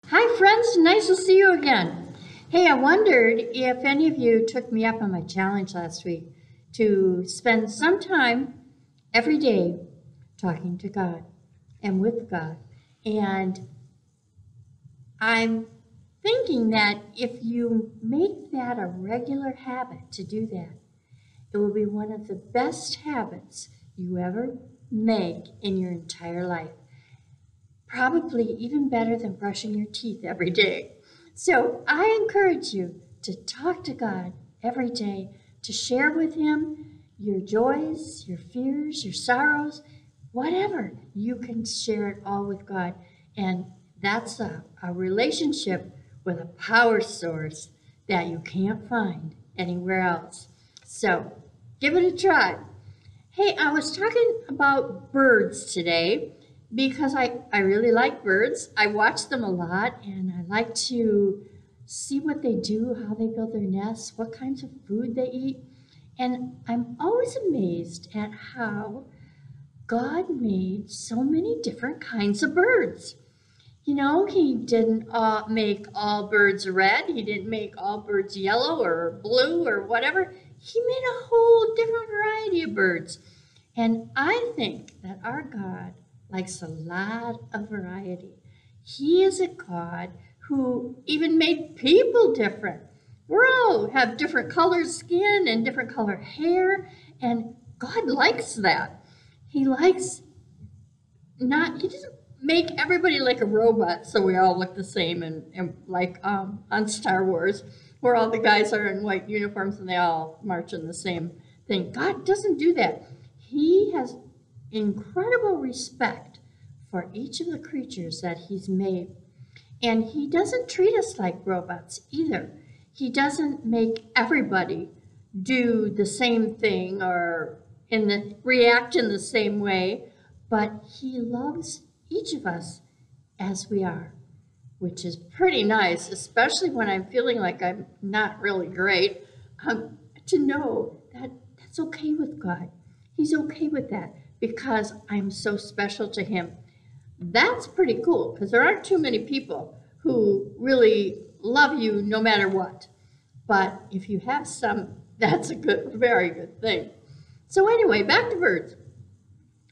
Hi, friends. Nice to see you again. Hey, I wondered if any of you took me up on my challenge last week to spend some time every day talking to God and with God. And I'm thinking that if you make that a regular habit to do that, it will be one of the best habits you ever make in your entire life. Probably even better than brushing your teeth every day. So I encourage you to talk to God every day, to share with Him your joys, your fears, your sorrows, whatever. You can share it all with God. And that's a relationship with a power source that you can't find anywhere else. So give it a try. Hey, I was talking about birds today because I really like birds. I watch them a lot and I like to see what they do, how they build their nests, what kinds of food they eat. And I'm always amazed at how God made so many different kinds of birds. He didn't make all birds red. He didn't make all birds yellow or blue or whatever. He made a whole different variety of birds. And I think that our God likes a lot of variety. He is a God who even made people different. We all have different colored skin and different color hair, and God likes that. He likes he doesn't make everybody like a robot so we all look the same and like on Star Wars where all the guys are in white uniforms and they all march in the same thing. God doesn't do that. He has incredible respect for each of the creatures that He's made. And He doesn't treat us like robots either. He doesn't make everybody do the same thing or react in the same way, but He loves each of us as we are, which is pretty nice, especially when I'm feeling like I'm not really great, to know that that's okay with God. He's okay with that because I'm so special to Him. That's pretty cool because there aren't too many people who really love you no matter what. But if you have some, that's a very good thing. So anyway, back to birds.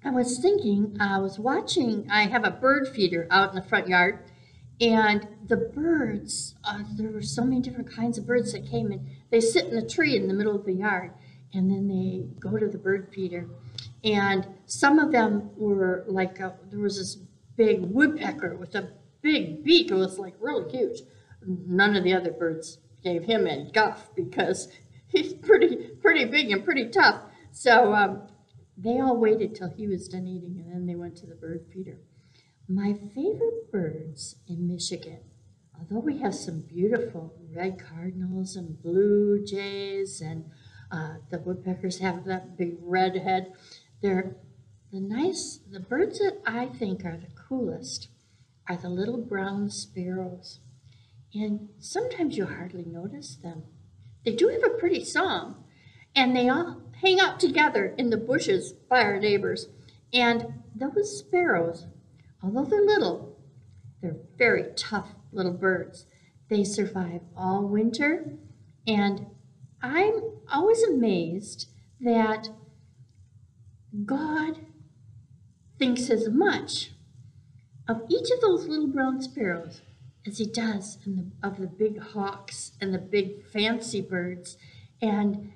I was thinking, I have a bird feeder out in the front yard, and the birds, there were so many different kinds of birds that came in. They sit in a tree in the middle of the yard, and then they go to the bird feeder. And some of them were like, there was this big woodpecker with a big beak. It was like really huge. None of the other birds gave him any guff because he's pretty big and pretty tough. So they all waited till he was done eating, and then they went to the bird feeder. My favorite birds in Michigan, although we have some beautiful red cardinals and blue jays, and the woodpeckers have that big red head, they're the birds that I think are the coolest are the little brown sparrows. And sometimes you hardly notice them. They do have a pretty song, and they all hang out together in the bushes by our neighbors. And those sparrows, although they're little, they're very tough little birds. They survive all winter, and I'm always amazed that God thinks as much of each of those little brown sparrows as He does of the big hawks and the big fancy birds. And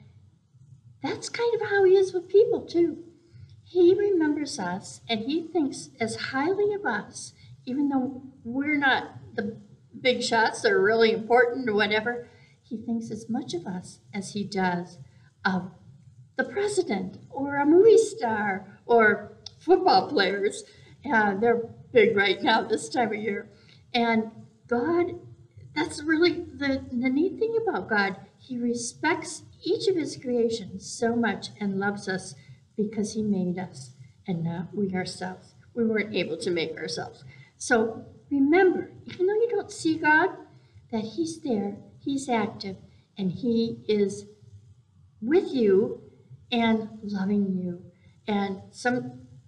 that's kind of how He is with people, too. He remembers us, and He thinks as highly of us, even though we're not the big shots that are really important or whatever. He thinks as much of us as He does of the president or a movie star or football players. They're big right now this time of year. And God, that's really the neat thing about God. He respects each of His creations so much and loves us because He made us and not we ourselves. We weren't able to make ourselves. So remember, even though you don't see God, that He's there, He's active, and He is with you and loving you. And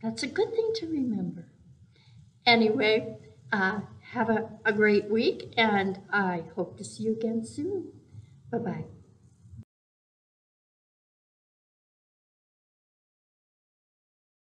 that's a good thing to remember. Anyway, have a great week, and I hope to see you again soon. Bye-bye.